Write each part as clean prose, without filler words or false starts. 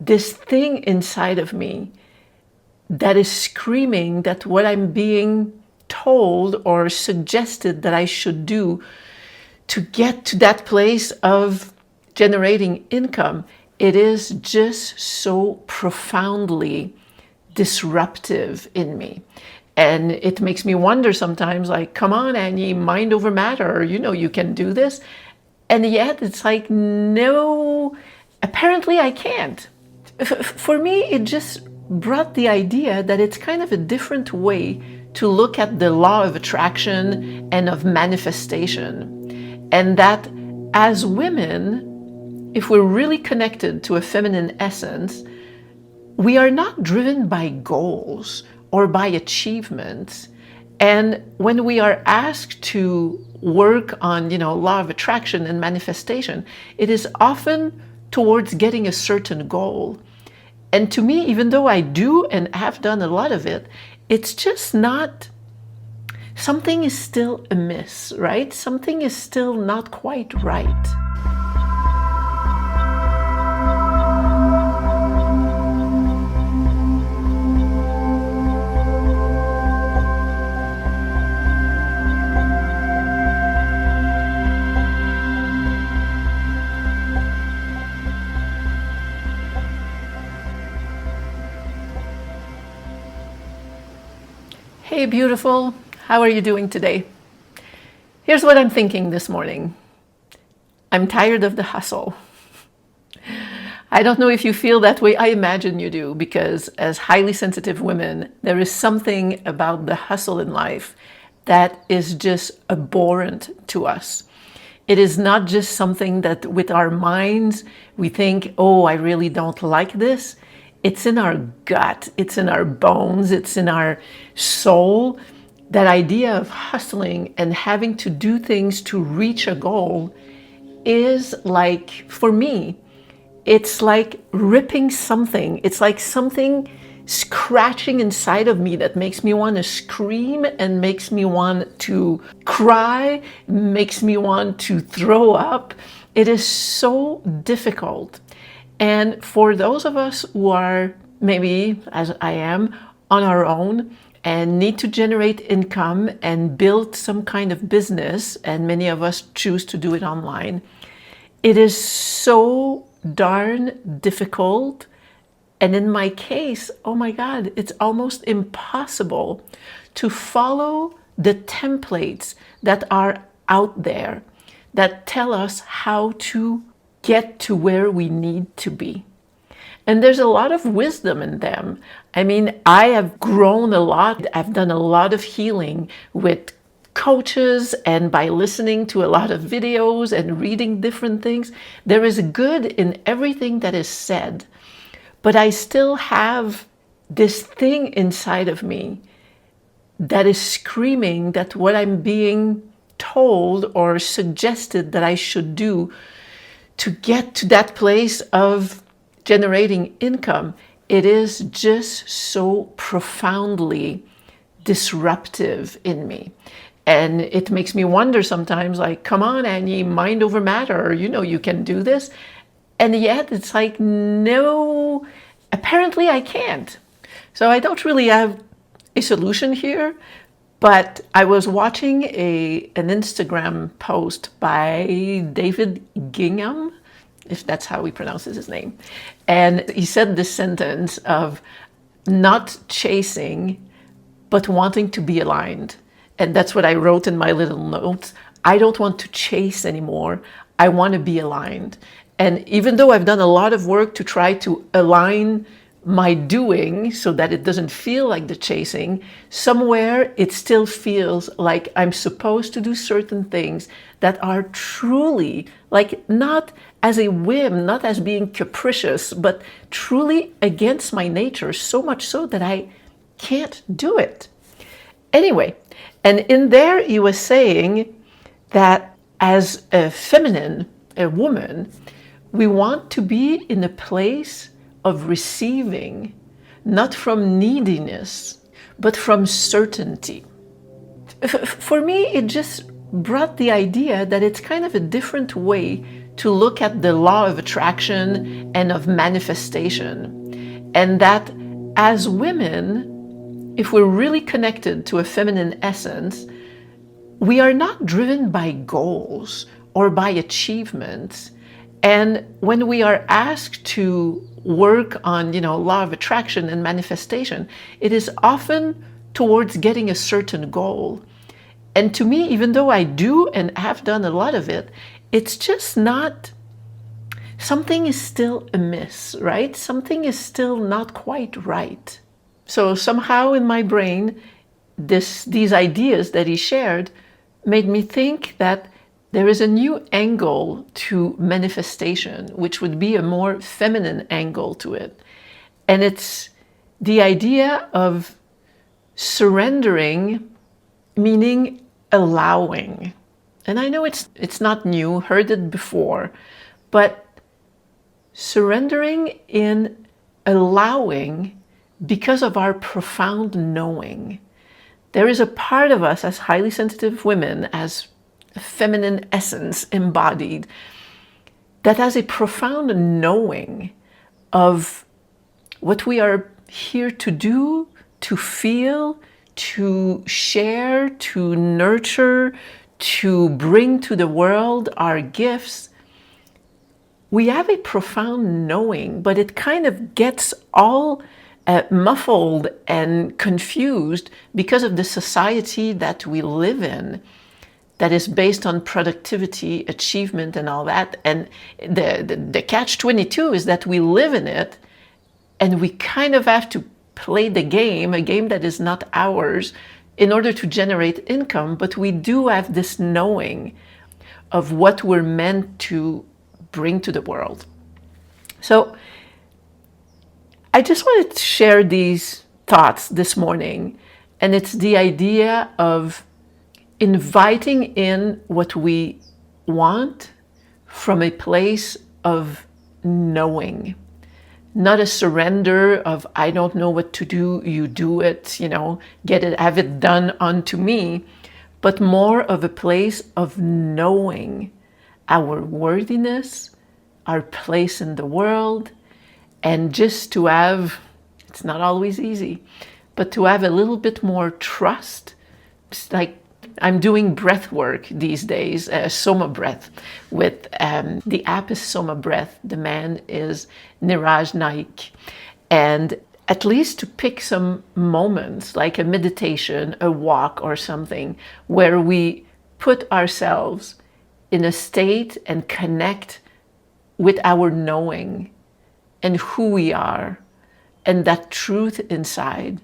this thing inside of me that is screaming that what I'm being told or suggested that I should do to get to that place of generating income, it is just so profoundly disruptive in me. And it makes me wonder sometimes, like, come on, Annie, mind over matter, you can do this. And yet it's like, no, apparently I can't. For me, it just brought the idea that it's kind of a different way to look at the law of attraction and of manifestation. And that as women, if we're really connected to a feminine essence, we are not driven by goals or by achievements. And when we are asked to work on, law of attraction and manifestation, it is often towards getting a certain goal. And to me, even though I do and have done a lot of it, it's just not, something is still amiss, right? Something is still not quite right. Hey, beautiful. How are you doing today? Here's what I'm thinking this morning. I'm tired of the hustle. I don't know if you feel that way. I imagine you do, because as highly sensitive women, there is something about the hustle in life that is just abhorrent to us. It is not just something that with our minds we think, oh, I really don't like this. It's in our gut, it's in our bones, it's in our soul. That idea of hustling and having to do things to reach a goal is like, for me, it's like ripping something. It's like something scratching inside of me that makes me want to scream and makes me want to cry, makes me want to throw up. It is so difficult. And for those of us who are maybe, as I am, on our own and need to generate income and build some kind of business, and many of us choose to do it online, it is so darn difficult. And in my case, oh my God, it's almost impossible to follow the templates that are out there that tell us how to get to where we need to be. And there's a lot of wisdom in them. I mean, I have grown a lot. I've done a lot of healing with coaches and by listening to a lot of videos and reading different things. There is good in everything that is said, but I still have this thing inside of me that is screaming that what I'm being told or suggested that I should do to get to that place of generating income, it is just so profoundly disruptive in me. And it makes me wonder sometimes, like, come on, Annie, mind over matter, you can do this. And yet it's like, no, apparently I can't. So I don't really have a solution here, but I was watching an Instagram post by David Gingham, if that's how he pronounces his name. And he said this sentence of not chasing, but wanting to be aligned. And that's what I wrote in my little notes. I don't want to chase anymore. I want to be aligned. And even though I've done a lot of work to try to align my doing so that it doesn't feel like the chasing, somewhere it still feels like I'm supposed to do certain things that are truly, like, not as a whim, not as being capricious, but truly against my nature, so much so that I can't do it. Anyway, and in there he was saying that as a feminine, a woman, we want to be in a place of receiving, not from neediness, but from certainty. For me, it just brought the idea that it's kind of a different way to look at the law of attraction and of manifestation. And that as women, if we're really connected to a feminine essence, we are not driven by goals or by achievements. And when we are asked to work on, law of attraction and manifestation, it is often towards getting a certain goal. And to me, even though I do and have done a lot of it, it's just not, something is still amiss, right? Something is still not quite right. So somehow in my brain, these ideas that he shared made me think that there is a new angle to manifestation, which would be a more feminine angle to it. And it's the idea of surrendering, meaning allowing. And I know it's not new, heard it before, but surrendering in allowing because of our profound knowing. There is a part of us as highly sensitive women, as a feminine essence embodied, that has a profound knowing of what we are here to do, to feel, to share, to nurture, to bring to the world our gifts. We have a profound knowing, but it kind of gets all muffled and confused because of the society that we live in, that is based on productivity, achievement, and all that. And the catch-22 is that we live in it, and we kind of have to play the game, a game that is not ours, in order to generate income. But we do have this knowing of what we're meant to bring to the world. So I just wanted to share these thoughts this morning, and it's the idea of inviting in what we want from a place of knowing, not a surrender of, I don't know what to do, you do it, get it, have it done unto me, but more of a place of knowing our worthiness, our place in the world, and just to have, it's not always easy, but to have a little bit more trust. It's like I'm doing breath work these days, Soma breath, with the app is Soma breath. The man is Niraj Naik. And at least to pick some moments, like a meditation, a walk or something, where we put ourselves in a state and connect with our knowing and who we are and that truth inside,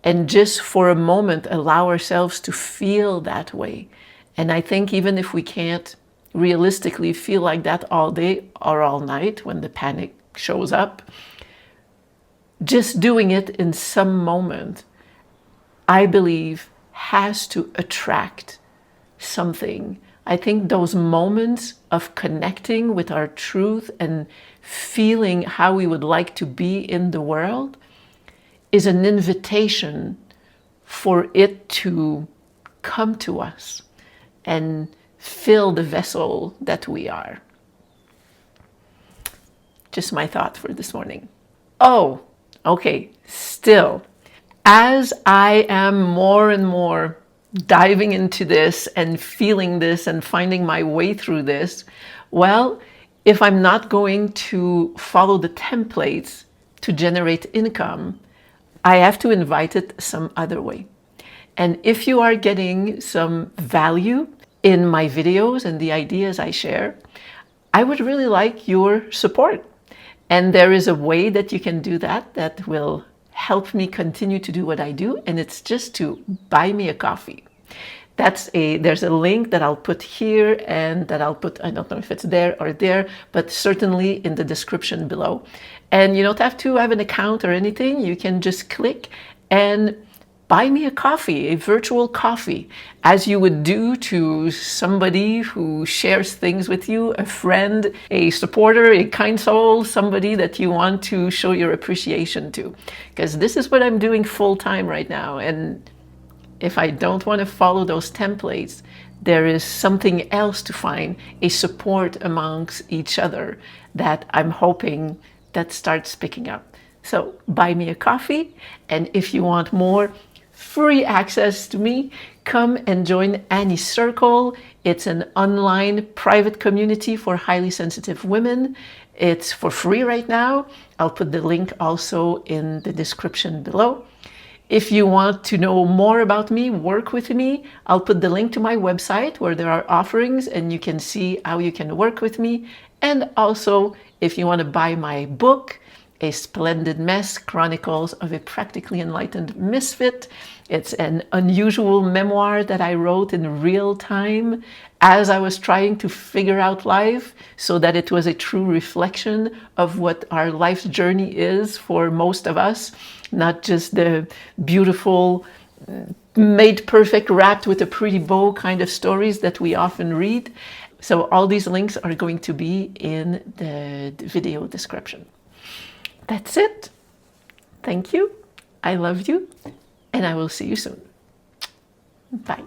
and just for a moment allow ourselves to feel that way. And I think even if we can't realistically feel like that all day or all night when the panic shows up, just doing it in some moment, I believe, has to attract something. I think those moments of connecting with our truth and feeling how we would like to be in the world is an invitation for it to come to us and fill the vessel that we are. Just my thought for this morning. Oh, okay, still, as I am more and more diving into this and feeling this and finding my way through this, well, if I'm not going to follow the templates to generate income, I have to invite it some other way. And if you are getting some value in my videos and the ideas I share, I would really like your support. And there is a way that you can do that that will help me continue to do what I do, and it's just to buy me a coffee. There's a link that I'll put here and that I'll put, I don't know if it's there or there, but certainly in the description below. And you don't have to have an account or anything. You can just click and buy me a coffee, a virtual coffee, as you would do to somebody who shares things with you, a friend, a supporter, a kind soul, somebody that you want to show your appreciation to. Because this is what I'm doing full time right now. And if I don't want to follow those templates, there is something else to find, a support amongst each other that I'm hoping that starts picking up. So buy me a coffee, and if you want more free access to me, come and join Annie's Circle. It's an online private community for highly sensitive women. It's for free right now. I'll put the link also in the description below. If you want to know more about me, work with me, I'll put the link to my website where there are offerings and you can see how you can work with me. And also, if you want to buy my book, A Splendid Mess, Chronicles of a Practically Enlightened Misfit. It's an unusual memoir that I wrote in real time as I was trying to figure out life, so that it was a true reflection of what our life's journey is for most of us, not just the beautiful, made perfect, wrapped with a pretty bow kind of stories that we often read. So all these links are going to be in the video description. That's it. Thank you. I love you, and I will see you soon. Bye.